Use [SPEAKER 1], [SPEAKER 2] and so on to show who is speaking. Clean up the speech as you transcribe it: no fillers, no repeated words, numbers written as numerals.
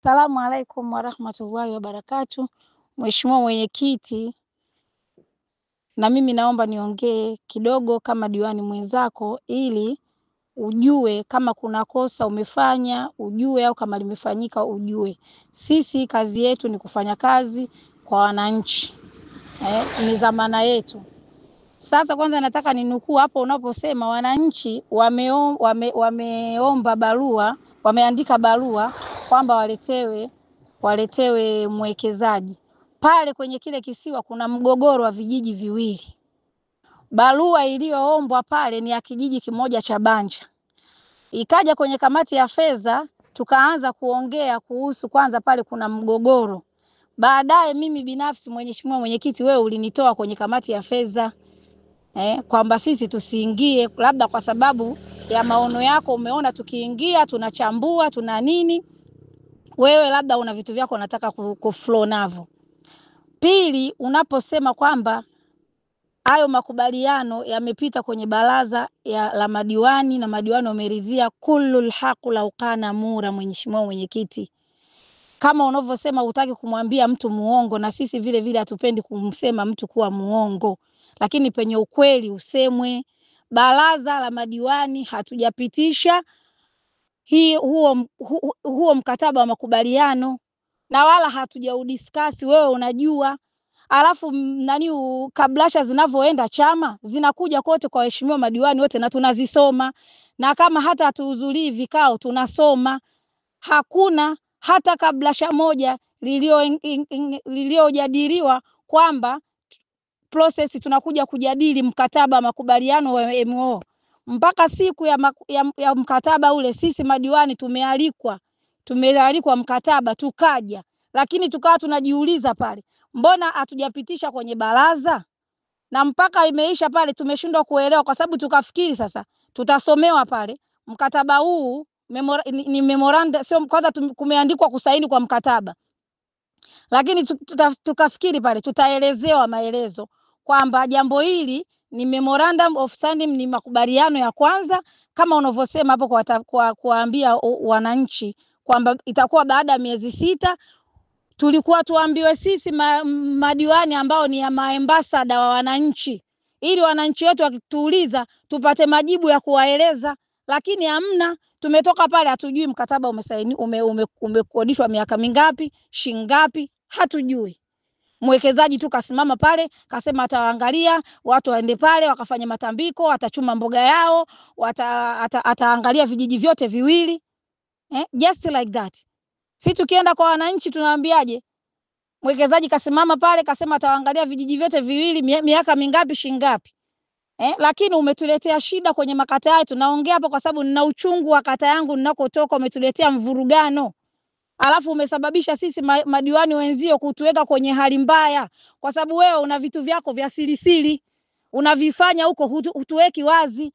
[SPEAKER 1] Salamu alaikum warahmatullahi wabarakatuh. Mheshimiwa Mwenyekiti, na mimi naomba niongee kidogo kama diwani mwenzako ili ujue kama kuna kosa umefanya ujue, au kama limefanyika ujue. Sisi kazi yetu ni kufanya kazi kwa wananchi. Ni dhamana yetu. Sasa kwanza nataka ninukuu hapo unaposema wananchi wameomba barua, wameandika barua kwamba waletewe mwekezaji. Pale kwenye kile kisiwa kuna mgogoro wa vijiji viwili. Barua iliyoombwa pale ni ya kijiji kimoja cha Banja. Ikaja kwenye kamati ya fedha, tukaanza kuongea kuhusu kwanza pale kuna mgogoro. Baadaye mimi binafsi Mheshimiwa Mwenyekiti, wewe ulinitoa kwenye kamati ya fedha. Kwamba sisi tusiingie, labda kwa sababu ya maono yako umeona tukiingia tunachambua tuna nini, wewe labda una vitu vyako unataka kuflow navyo. Pili, unaposema kwamba hayo makubaliano yamepita kwenye baraza la madiwani na madiwani wameridhia, kullul haqu law kana mura. Mheshimiwa Mwenyekiti, kama unavyosema hutaki kumwambia mtu muongo, na sisi vile vile hatupendi kumsema mtu kuwa muongo, lakini penye ukweli usemwe. Baraza la madiwani hatujapitisha huo mkataba wa makubaliano na wala hatujaudiscuss, wewe unajua. Alafu kablasha zinavyoenda chama zinakuja kote kwa waheshimiwa madiwani wote na tunazisoma, na kama hata hatuhudhurii vikao tunasoma. Hakuna hata kablasha moja liliojadiliwa kwamba process tunakuja kujadili mkataba makubaliano wa MO. Mpaka siku ya mkataba ule sisi madiwani tumealikwa mkataba tukaja, lakini tukawa tunajiuliza pale, mbona hatujapitisha kwenye baraza? Na mpaka imeisha pale tumeshindwa kuelewa, kwa sababu tukafikiri sasa tutasomewa pale mkataba huu ni memoranda, sio kwanza kumeandikwa kusaini kwa mkataba, lakini tukafikiri pale tutaelezewa maelezo kwamba jambo hili ni memorandum of signing, ni makubaliano ya kwanza kama unavyosema hapo kwa kuambia wananchi kwamba itakuwa baada ya miezi 6. Tulikuwa tuambiwe sisi madiwani ambao ni ya maambasada wa wananchi, ili wananchi wetu wakituuliza tupate majibu ya kuwaeleza, lakini hamna. Tumetoka pale hatujui mkataba umesaini umekodishwa miaka mingapi, shingapi, hatujui. Mwekezaji tu kasimama pale kasema ataangalia watu waende pale wakafanya matambiko, atachuma mboga yao, ataangalia vijiji vyote viwili. Just like that. Si tukienda kwa wananchi tunawaambiaje? Mwekezaji kasimama pale kasema ataangalia vijiji vyote viwili miaka mingapi, shingapi. Lakini umetuletea shida kwenye makata yetu. Naongea hapa kwa sababu nina uchungu wa kata yangu ninakotoka, umetuletea mvurugano. Alafu umesababisha sisi madiwani wenzio kutuweka kwenye hali mbaya, kwa sababu wewe una vitu vyako vya siri unavifanya huko, hutuweki wazi.